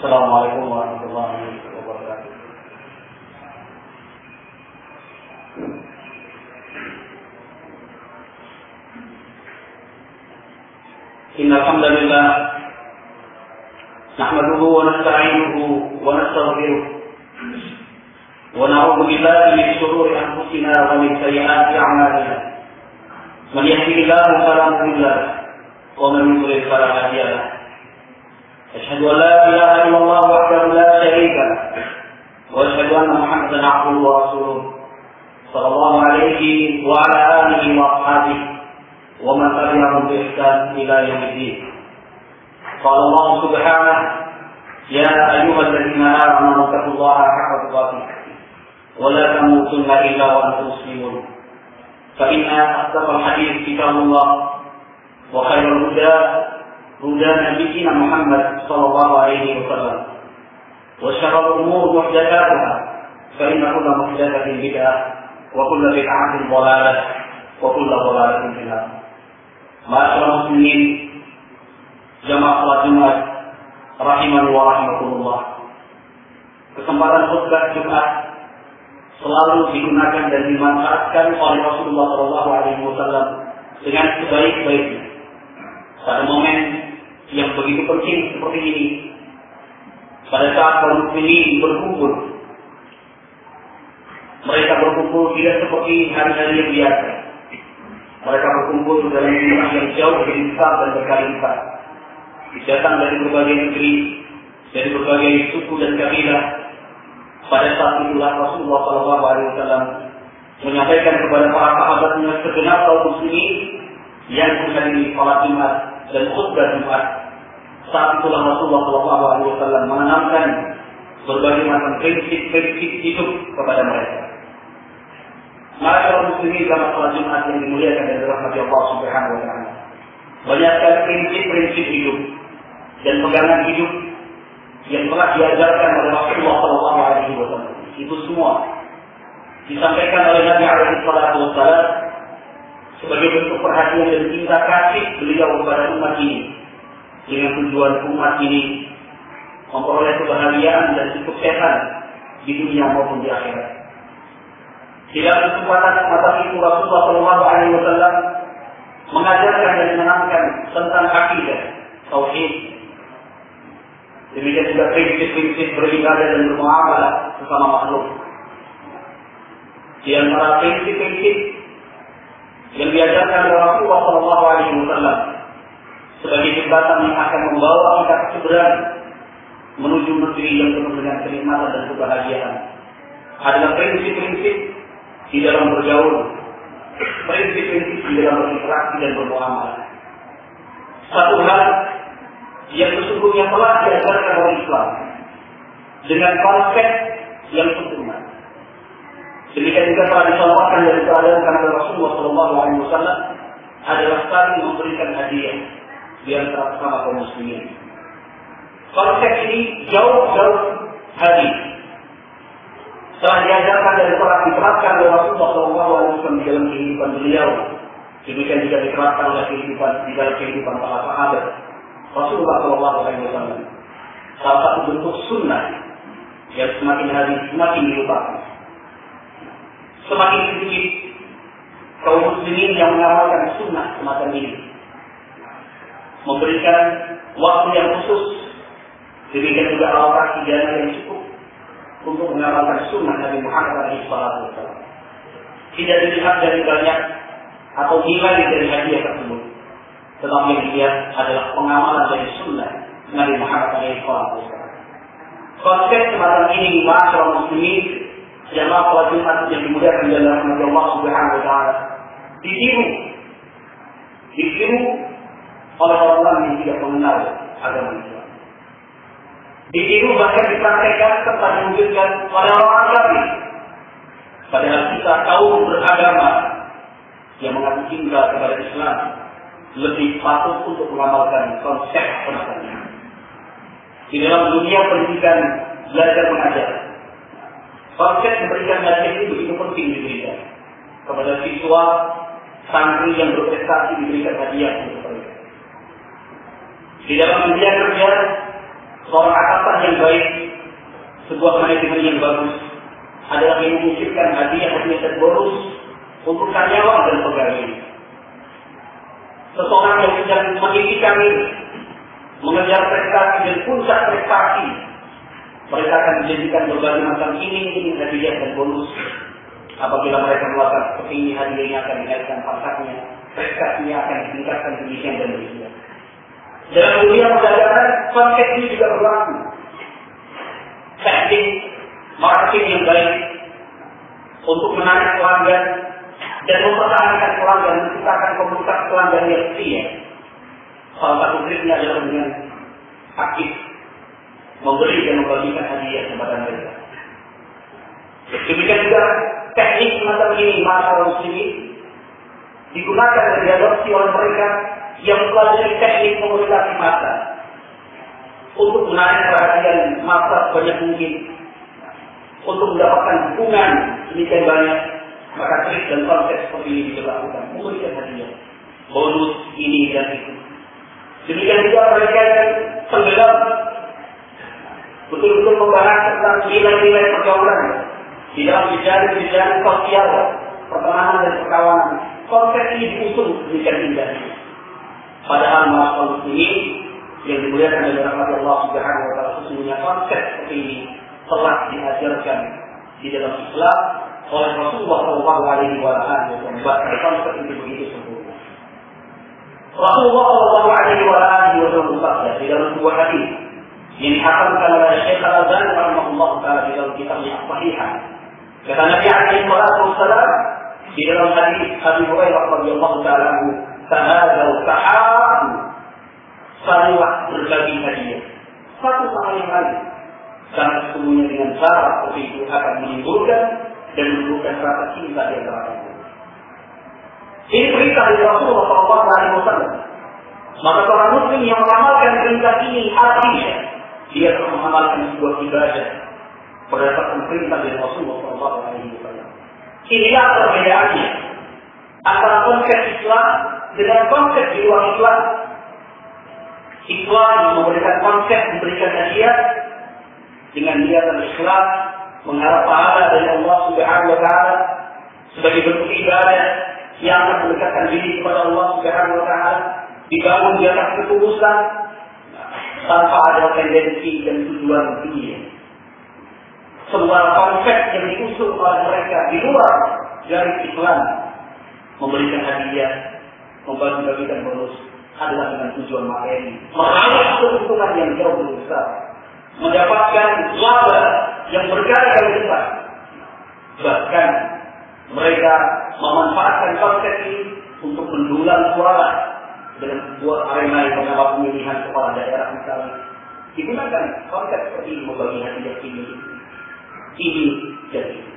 Assalamualaikum warahmatullahi wabarakatuh. Innal hamdalillah nahmaduhu wa nasta'inuhu wa nastaghfiruh wa na'udzu billahi min shururi anfusina wa min sayyi'ati a'malina. Man yahdihillahu fala mudilla lahu wa man yudlil fala hadiya lahu. أشهد أن لا إله إلا الله وحده لا شريك له وأشهد أن محمدا عبده ورسوله صلى الله عليه وعلى آله وأصحابه ومن تبعهم بإحسان إلى يوم الدين. قال الله سبحانه: يا أيها الذين آمنوا اتقوا الله حق تقاته ولا تموتن إلا وأنتم مسلمون. فإن أصدق الحديث كتاب الله وخير الهدى هدى نبينا محمد صلى الله عليه وسلم وشر الأمور محدثاتها فإن كل محدثة بدعة وكل بدعة ضلالة وكل ضلالة في النار. Ma'asyiral muslimin, jamaah salat Jumat rahimani wa rahimakumullah. Kesempatan khutbah Jumat selalu digunakan dan dimanfaatkan oleh Rasulullah SAW dengan sebaik-baiknya. Pada momen yang begitu penting seperti ini, pada saat kaum muslimin berkumpul, mereka berkumpul tidak seperti hari-hari yang biasa. Mereka berkumpul dalam jumlah yang jauh lebih besar dan berkali-lipat. Datang dari berbagai negeri, dari berbagai suku dan kabilah. Pada saat itulah Rasulullah SAW menyampaikan kepada para sahabatnya segenap kaum muslimin yang menghadiri salat Jumat dan khutbah Jumat. Saat itulah Rasulullah SAW menanamkan berbagai macam prinsip-prinsip hidup kepada mereka. Ma'asyiral muslimin dalam salat Jumat yang dimuliakan dan dirahmati Allah Subhanahu wa taala. Banyak sekali prinsip-prinsip hidup dan pegangan hidup yang telah diajarkan oleh Rasulullah SAW. Itu semua disampaikan oleh Nabi SAW sebagai bentuk perhatian dan cinta kasih beliau kepada umat ini, dengan tujuan umat ini memperoleh kebahagiaan dan kesuksesan di dunia maupun di akhirat. Dalam kesempatan semacam itu Rasulullah SAW mengajarkan dan menanamkan tentang akidah, tauhid. Demikian juga prinsip-prinsip beribadah dan bermuamalah sesama makhluk. Di antara prinsip-prinsip yang diajarkan oleh Rasulullah SAW sebagai jembatan yang akan membawa kita keseberang menuju negeri yang penuh dengan kenikmatan dan kebahagiaan adalah prinsip-prinsip di dalam bergaul, prinsip-prinsip di dalam berinteraksi dan bermuamalah. Satu hal yang sesungguhnya telah diajarkan oleh Islam dengan konsep yang sempurna. Demikian juga telah disampaikan dari keadaan oleh Rasulullah SAW adalah saling memberikan hadiah di antara sesama kaum muslimin. Konsep ini jauh-jauh hadis telah diajarkan dan telah diterapkan oleh Rasulullah SAW di dalam kehidupan beliau. Demikian juga diterapkan oleh di dalam kehidupan para sahabat Rasulullah SAW. Salah satu bentuk sunnah yang semakin hari semakin dilupakan. Semakin sedikit kaum muslimin yang mengamalkan sunnah semacam ini, memberikan waktu yang khusus, demikian juga alokasi dana yang cukup untuk mengamalkan sunnah Nabi Muhammad SAW. Tidak dilihat dari banyak atau nilai dari hadiah tersebut, tetapi yang dilihat adalah pengamalan dari sunnah Nabi Muhammad SAW. Konsep semacam ini, ma'asyiral muslimin, jamaah salat Jumat yang dimuliakan oleh Allah Subhanahu wa taala, ditiru oleh orang yang tidak mengenal agama Islam. Ditiru bahkan dipraktekkan serta diwujudkan oleh orang kafir. Padahal kita kaum beragama yang mengaku cinta kepada Islam lebih patut untuk mengamalkan konsep semacam ini. Di dalam dunia pendidikan belajar mengajar, konsep memberikan hadiah ini begitu penting diberikan kepada siswa, santri yang berprestasi diberikan hadiah untuk mereka. Di dalam dunia kerja, seorang atasan yang baik, sebuah manajemen yang bagus adalah yang mengucapkan hadiah dan bonus untuk karyawan dan pegawai. Seseorang yang sedang meniti karir, mengejar prestasi dan puncak prestasi, mereka akan menjadikan berbagai macam iming-iming hadiah dan bonus. Apabila mereka melakukan seperti ini, hadiahnya akan dinaikkan pangkatnya, prestasinya akan ditingkatkan demikian dan demikian. Dalam dunia perdagangan, konsep ini juga berlaku. Teknik marketing yang baik untuk menarik pelanggan dan mempertahankan pelanggan, menciptakan komunitas pelanggan yang setia. Salah satu triknya adalah dengan aktif memberi dan membagikan hadiah kepada mereka. Demikian juga teknik semacam ini masyarakat muslimin digunakan dan diadopsi oleh mereka yang mempelajari teknik komunikasi massa untuk menarik perhatian massa sebanyak mungkin, untuk mendapatkan dukungan sedemikian banyak. Maka trik dan konsep seperti ini dilakukan, memberikan hadiah, bonus ini dan itu. Demikian juga mereka yang tenggelam betul-betul membahas tentang nilai-nilai pergaulan di dalam jejaring sosial, pertemanan dan perkawanan. Konsep ini diusung demikian indah. Padahal masyarakat muslimin yang dimuliakan oleh Allah Subhanahu wa taala, sesungguhnya konsep seperti ini telah diajarkan di dalam Islam oleh Rasulullah Shallallahu Alaihi Wasallam. Bahkan konsep itu begitu sempurna. Rasulullah Shallallahu Alaihi Wasallam bersabda di dalam sebuah hadis yang dihakamkan oleh Syekh Al-Albani rahimahullah taala di dalam kitabnya As-Sahihah. Kata Nabi alaihi wasallam di dalam hadis Abu Hurairah radhiyallahu taala anhu, "Tahadzau ta'am." Saling berbagi hadiah satu sama yang lain. Karena sesungguhnya dengan cara seperti itu akan menimbulkan dan menumbuhkan rasa cinta di antara kita. Ini perintah dari Rasulullah SAW. Maka seorang muslim yang mengamalkan perintah ini artinya dia telah mengamalkan sebuah ibadah berdasarkan perintah dari Rasulullah SAW. Inilah perbedaannya antara konsep Islam dengan konsep di luar Islam. Islam memberikan konsep memberikan hadiah dengan niatan Islam, mengharap pahala dari Allah Subhanahu wa taala sebagai bentuk ibadah yang akan mendekatkan diri kepada Allah Subhanahu wa taala, dibangun di atas ketulusan tanpa ada tendensi dan tujuan dunia. Semua konsep yang diusung oleh mereka di luar dari Islam, memberikan hadiah, membagi-bagikan bonus adalah dengan tujuan materi, meraih keuntungan yang jauh lebih besar, mendapatkan laba yang berkali-kali lipat. Bahkan mereka memanfaatkan konsep ini untuk mendulang suara dengan sebuah arena yang bernama pemilihan kepala daerah misalnya. Digunakan konsep seperti ini, membagi hadiah ini dan ini.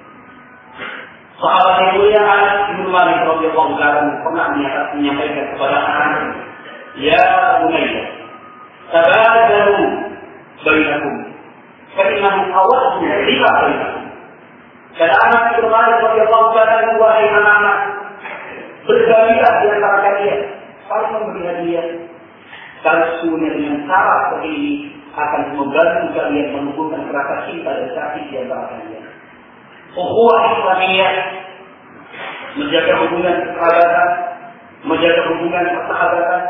Sahabat yang mulia Anas bin Malik radhiyallahu anhu pernah menyampaikan kepada anak, "Ya bunayya, tabadalu bainakum, fa innahu awaddu lima bainakum." Kata Anas bin Malik radhiyallahu anhu, "Wahai anak-anak, berbagilah di antara kalian, saling memberi hadiah. Karena sesungguhnya dengan cara seperti ini akan membantu kalian menumbuhkan rasa cinta dan kasih di antara kalian." Ukhuwah Islamiyah, menjaga hubungan kekerabatan, menjaga hubungan persahabatan,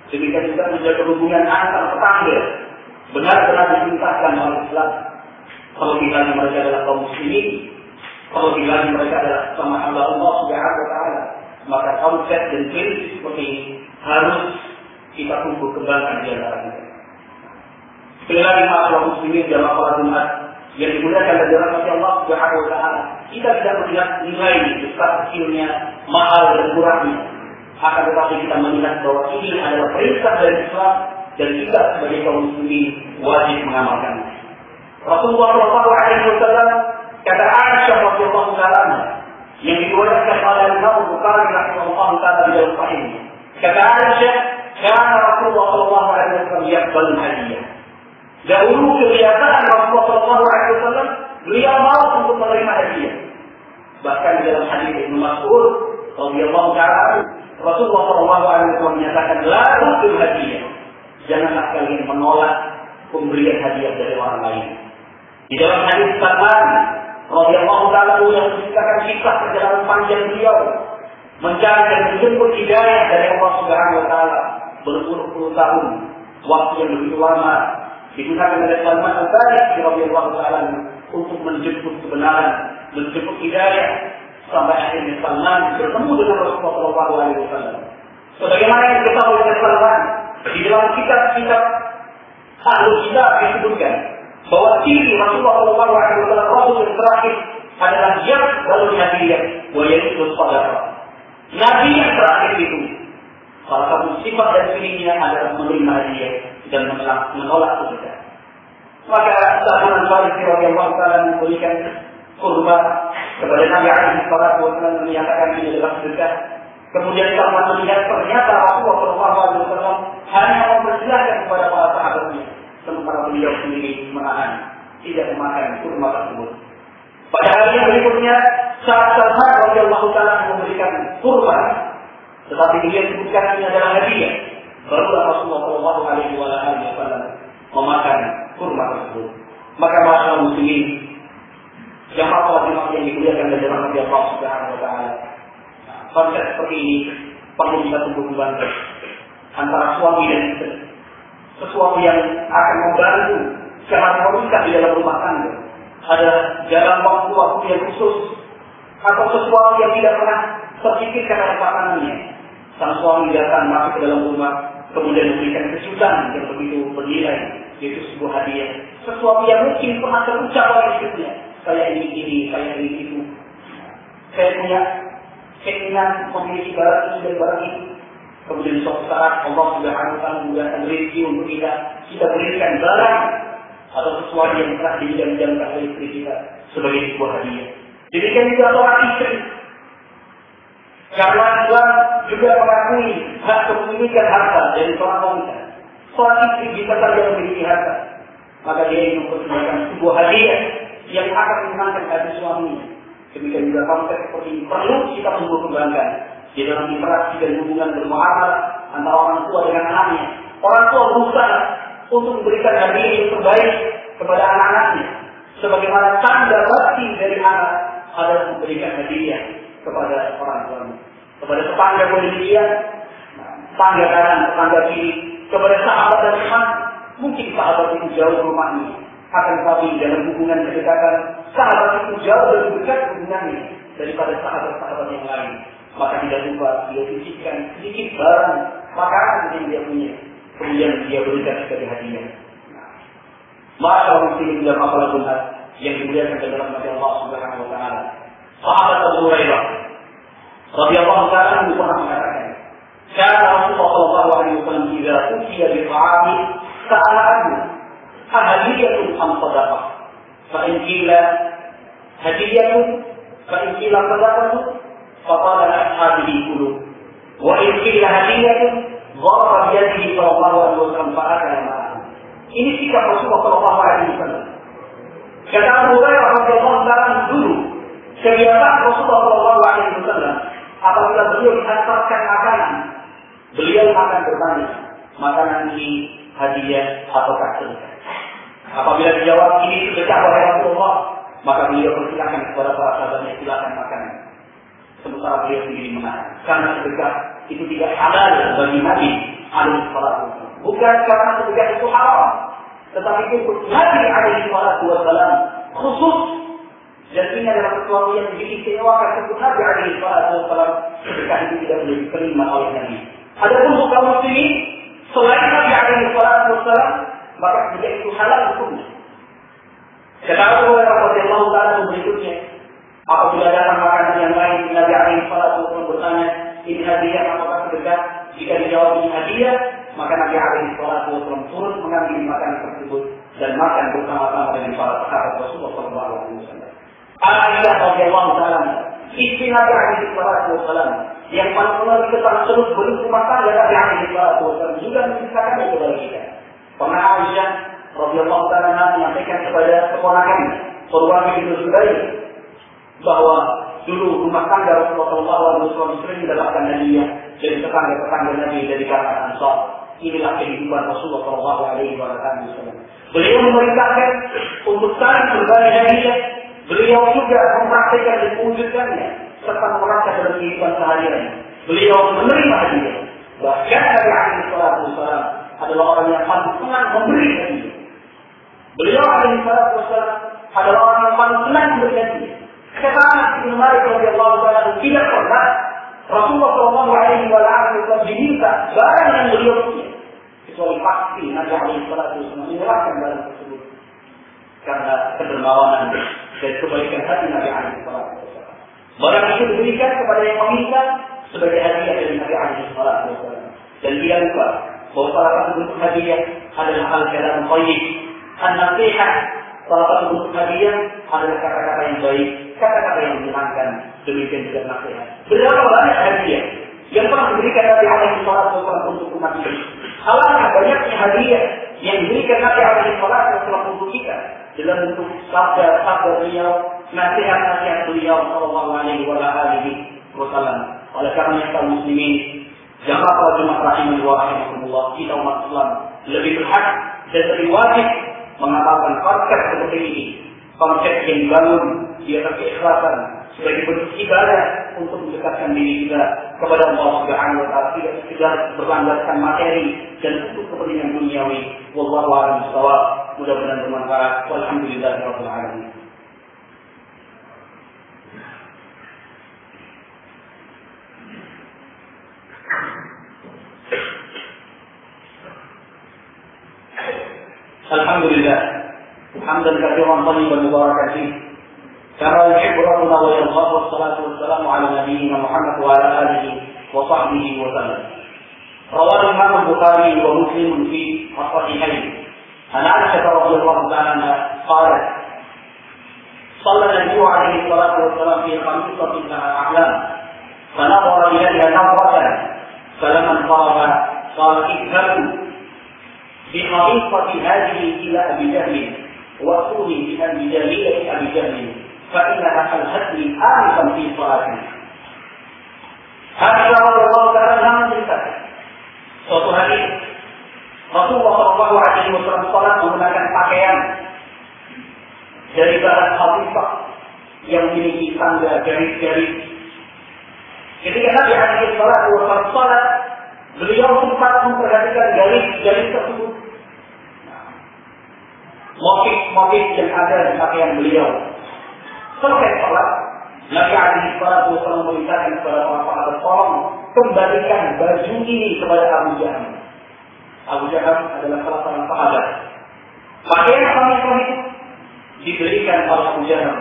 demikian juga menjaga hubungan antar tetangga, benar-benar ditingkatkan oleh Islam. Terlebih lagi mereka adalah kaum muslimin, terlebih lagi mereka adalah sama Allah Subhanahu wa taala. Maka konsep dan prinsip seperti ini harus kita tumbuh kembangkan di antara kita. Sekali lagi masalah muslimin dalam para Jumat yang dimuliakan dari rahmat Allah Subhanahu wa taala, kita tidak melihat nilai besar kecilnya, mahal dan murahnya. Akan tetapi kita melihat bahwa ini adalah perintah dari Islam dan kita sebagai kaum muslimin wajib mengamalkannya. Rasulullah SAW kata Aisyah radhiyallahu anha yang diriwayatkan oleh Imam Bukhari rahimahullah taala di dalam sahihnya. Kata Aisyah, "Kana Rasulullah SAW yaqbal hadiah." Dahulu kebiasaan Rasulullah SAW beliau mau untuk menerima hadiah. Bahkan di dalam hadis Ibnu Mas'ud radhiyallahu taala Rasulullah SAW menyatakan, "La tu'tul hadiah." Janganlah kalian menolak pemberian hadiah dari orang lain. Di dalam hadis Salman radhiyallahu taala yang menceritakan kisah perjalanan panjang beliau mencari dan menjemput hidayah dari Allah Subhanahu wa taala berpuluh-puluh tahun, waktu yang begitu lama digunakan oleh Salman Al-Farisi radhiyallahu taala untuk menjemput kebenaran, menjemput hidayah sampai akhirnya Salman bertemu dengan Rasulullah SAW. Sebagaimana yang diketahui oleh Salman di dalam kitab-kitab Ahlul Kitab disebutkan bahwa ciri Rasulullah SAW Rasul yang terakhir adalah yang lalu hadiah, wa yaitu sadaqah. Nabi yang terakhir itu salah satu sifat dan cirinya adalah menerima hadiah dan menolak sedekah. Maka Salman Al-Farisi radhiyallahu taala memberikan kurban kepada Nabi alaihi salatu wasallam menyatakan ini adalah sedekah. Kemudian Salman melihat ternyata Rasulullah SAW hanya mempersilahkan kepada para sahabatnya, sementara beliau sendiri menahan tidak memakan kurma tersebut. Pada hari yang berikutnya saat Salman radhiyallahu taala memberikan kurban, tetapi dia sebutkan ini adalah hadiah, barulah Rasulullah SAW memakan kurma tersebut. Maka masyaallah muslimin, jamaah salat yang dimuliakan oleh Allah Subhanahu wa taala, konsep seperti ini perlu kita tumbuh-kembangkan antara suami dan istri. Sesuatu yang akan membantu harmonika di dalam rumah tangga adalah dalam waktu-waktu yang khusus atau sesuatu yang tidak pernah terpikirkan oleh pasangannya. Sang suami datang masuk ke dalam rumah, kemudian memberikan kejutan yang begitu bernilai, yaitu sebuah hadiah. Sesuatu yang mungkin pernah terucap oleh istrinya. Saya ingin ini, saya ingin itu. Saya punya keinginan memiliki barang ini dan barang itu. Kemudian suatu saat Allah Subhanahu wa taala memberikan rezeki untuk kita berikan barang atau sesuatu yang telah diidam-idamkan oleh istri kita sebagai sebuah hadiah. Demikian juga seorang istri. Karena Islam juga mengakui hak kepemilikan harta dari seorang wanita. Seorang istri bisa saja memiliki harta, maka dia ingin mempersembahkan sebuah hadiah yang akan menyenangkan hati suaminya. Demikian juga konsep seperti ini perlu kita tumbuh kembangkan di dalam interaksi dan hubungan bermuamalah antara orang tua dengan anaknya. Orang tua berusaha untuk memberikan hadiah yang terbaik kepada anak-anaknya. Sebagaimana tanda bakti dari anak adalah memberikan hadiah kepada orang tuanya. Kepada tetangga demikian, tetangga kanan, tetangga kiri, kepada sahabat dan teman. Mungkin sahabat itu jauh rumahnya, akan tapi dalam hubungan kedekatan sahabat itu jauh lebih dekat hubungannya daripada sahabat-sahabat yang lain. Maka tidak lupa dia sisihkan sedikit barang makanan yang dia punya, kemudian dia berikan sebagai hadiah. Masyaallah muslimin dalam apalah benar yang dimuliakan dalam nama Allah Subhanahu wa taala. Sahabat Abu Hurairah radhiyallahu taala pernah mengatakan, "Kana Rasulullah sallallahu alaihi wasallam idza utiya bi ta'ami sa'alahu hadiyatun am sadaqah. Fa in qila hadiyatun fa in qila sadaqatu faqala li ashabihi kulu. Wa in qila hadiyatun dharafa bi yadihi sallallahu alaihi wasallam fa akala ma'ahu." Ini sikap Rasulullah sallallahu alaihi wasallam. Kata Abu Hurairah radhiyallahu taala dulu, kebiasaan Rasulullah sallallahu alaihi wasallam apabila beliau dihantarkan makanan, beliau akan bertanya, makanan ini hadiah ataukah sedekah? Apabila dijawab ini sedekah oleh Rasulullah, maka beliau persilakan kepada para sahabatnya, silakan makan. Sementara beliau sendiri menahan, karena sedekah itu tidak halal bagi Nabi alaihi salatu. Bukan karena sedekah itu haram, tetapi untuk Nabi alaihi salatu wasallam khusus. Dan ini adalah sesuatu yang diistimewakan untuk Nabi alaihi salatu wasallam. Sedekah itu tidak boleh diterima oleh Nabi. Adapun kaum muslimin selain Nabi alaihi salatu wasallam, maka sedekah itu halal hukumnya. Kata Abu Hurairah radhiyallahu taala berikutnya, apabila datang makanan yang lain, Nabi alaihi salatu wasallam bertanya, ini hadiah ataukah sedekah? Jika dijawab ini hadiah, maka Nabi alaihi salatu wasallam turun mengambil makanan tersebut dan makan bersama-sama dengan para sahabat Rasulullah sallallahu alaihi wasallam. Aisyah radhiyallahu taala, istri Nabi alaihi salatu wasallam yang paling diketahui terus belum rumah tangga Nabi alaihi salatu wasallam juga menceritakan kepada kita. Pernah Aisyah radhiyallahu taala menyampaikan kepada keponakannya, Urwah bin Zubair, bahwa dulu rumah tangga Rasulullah sallallahu alaihi wasallam sering mendapatkan hadiah dari tetangga-tetangga Nabi dari kalangan Ansar. inilah kehidupan Rasulullah Shallallahu Alaihi Wasallam. Beliau memerintahkan untuk saling berbagi hadiah. Beliau juga mempraktikkan dan mewujudkannya serta merasa dalam kehidupan sehari-hari. Beliau menerima hadiah. Bahkan Nabi Alaihi Wasallam adalah orang yang paling senang memberi hadiah. Beliau Alaihi Wasallam adalah orang yang paling senang memberi hadiah. Karena Ibnu Malik radhiyallahu anhu tidak pernah Rasulullah Shallallahu Alaihi Wasallam diminta barang yang beliau punya, kecuali pasti Nabi Alaihi Wasallam menyerahkan barang tersebut karena kedermawanan dan kebaikan hati Nabi Alaihi Wasallam. Barang itu diberikan kepada yang meminta sebagai hadiah dari Nabi Alaihi Wasallam. Dan tidak lupa bahwa salah satu bentuk hadiah adalah al-kalam thayyib, an-nasihah. Salah satu bentuk hadiah adalah kata-kata yang baik, kata-kata yang menyenangkan, demikian juga nasihat. Berapa banyak hadiah yang pernah diberikan Nabi Alaihi Wasallam untuk umat ini? Alangkah banyaknya hadiah yang diberikan Nabi Alaihi Wasallam untuk kita dalam bentuk sabda-sabda beliau, nasihat-nasihat beliau Sallallahu Alaihi Wasallam. Oleh karena kaum muslimin, jamaah Jumat rahimani wa rahimakumullah, kita umat Islam lebih berhak dan lebih wajib mengamalkan konsep seperti ini, konsep yang dibangun di atas keikhlasan sebagai bentuk ibadah untuk mendekatkan diri kita kepada Allah Subhanahu wa taala, tidak sekedar berlandaskan materi dan untuk kepentingan duniawi. Wallahu a'lam bishawab. Mudah-mudahan bermanfaat. Walhamdulillahirabbil alamin. Alhamdulillah, hamdan katsiran thayyiban mubarakan fihi, kama yuhibbu rabbuna wa yarda. Wassalatu wassalamu ala nabiyyina Muhammad wa ala alihi wa sahbihi wa sallam. Rawahu Imam Bukhari wa Muslim fi as-sahihain. An Aisyah radhiyallahu anha qalat: Shalla Nabi alaihi salatu wassalam fi khamisatin laha a'lam, fa nadhara ilayha nadratan, falamma faragha qala idhabu بخليفة هذه إلى أبي جهل وأتوني بأبي جهلية أبي جهل فإنها ألهتني آنفا في صلاتي. Aisyah radhiyallahu anha menceritakan suatu hari Rasulullah Shallallahu Alaihi Wasallam salat menggunakan pakaian dari bahan khalifah yang memiliki tanda garis-garis. Ketika Nabi Alaihi Wasallam salat, beliau sempat memperhatikan garis-garis tersebut, motif-motif yang ada di pakaian beliau. Selesai salat, Nabi Alaihi Wasallam memerintahkan kepada para sahabat, tolong kembalikan baju ini kepada Abu Jahal. Abu Jahal adalah salah seorang sahabat. Pakaian khalifah itu diberikan oleh Abu Jahal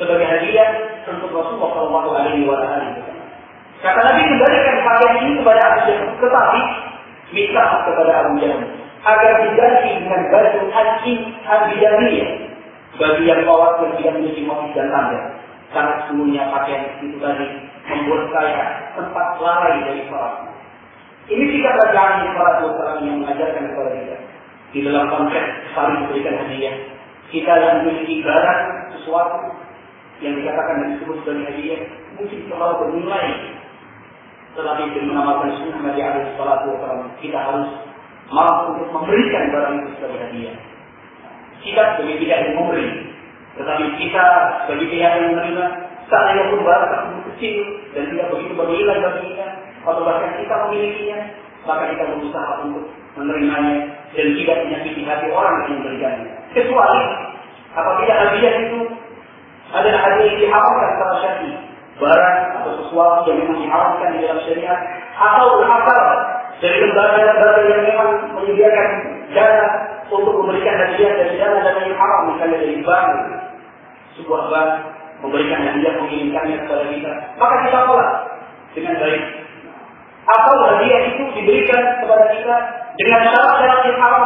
sebagai hadiah untuk Rasulullah Shallallahu Alaihi Wasallam. Kata Nabi, kembalikan pakaian ini kepada Abu Jahal, tetapi minta kepada Abu Jahal agar diganti dengan baju al-bidaliyah, baju yang kawat dan tidak memiliki motif dan tanda. Karena sesungguhnya pakaian itu tadi membuat saya sempat lalai dari salat. Ini sikap Nabi Alaihi Wasallam yang mengajarkan kepada kita di dalam konsep saling memberikan hadiah. Kita yang memiliki barang sesuatu yang dikatakan dan disebut sebagai hadiah mungkin terlalu bernilai. Tetapi dengan mengamalkan sunnah Nabi Alaihi Wasallam, kita harus mampu untuk memberikan barang itu sebagai hadiah. Kita sebagai pihak yang memberi, tetapi kita sebagai pihak yang menerima, seandainya pun barang tersebut kecil dan tidak begitu bernilai bagi kita, atau bahkan kita memilikinya, maka kita berusaha untuk menerimanya dan tidak menyakiti hati orang yang memberikannya. Kecuali apabila hadiah itu adalah hadiah yang diharamkan secara syar'i, barang atau sesuatu yang memang diharamkan di dalam syariat, atau berasal dari lembaga-lembaga yang memang menyediakan dana untuk memberikan hadiah dari dana yang haram, misalnya dari bank, sebuah bank memberikan hadiah mengirimkannya kepada kita, maka kita tolak dengan baik. Atau hadiah itu diberikan kepada kita dengan syarat-syarat yang haram,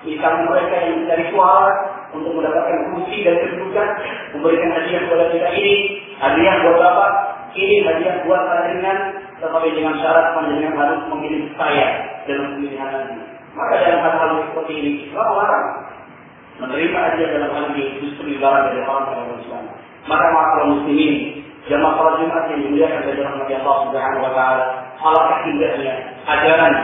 misalnya mereka yang mencari suara untuk mendapatkan kursi dan kedudukan, memberikan hadiah kepada kita, ini hadiah buat bapak, ini hadiah buat panjenengan, tetapi dengan syarat panjenengan harus memilih saya dalam pemilihan nanti. Maka dalam hal-hal seperti ini, Islam melarang menerima hadiah dalam hal ini, justru dilarang dari orang Islam. Maka kaum muslimin, jamaah salat Jumat yang dimuliakan dari Nabi Allah Subhanahu wa taala, alangkah indahnya ajaran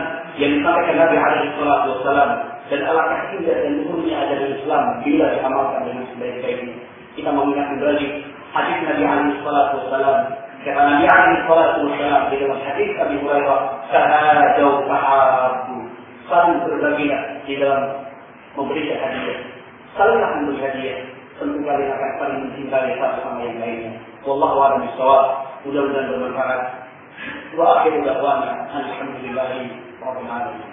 yang disampaikan Nabi alaihi salatu wasallam, dan alangkah indah dan luhurnya ajaran Islam bila diamalkan dengan sebaik-baiknya. Kita mengingat kembali hadis Nabi alaihi salatu wasallam. Kata Nabi alaihi salatu wasallam di dalam hadis Abi Hurairah, "Tahajau tahabbu." Saling berbagilah di dalam memberikan hadiah. Salinglah memberi hadiah. Tentu kalian akan saling mencintai satu sama yang lainnya. Wallahu a'lam bishawab. Mudah-mudahan bermanfaat. Wa akhiru da'wana alhamdulillahi rabbil alamin.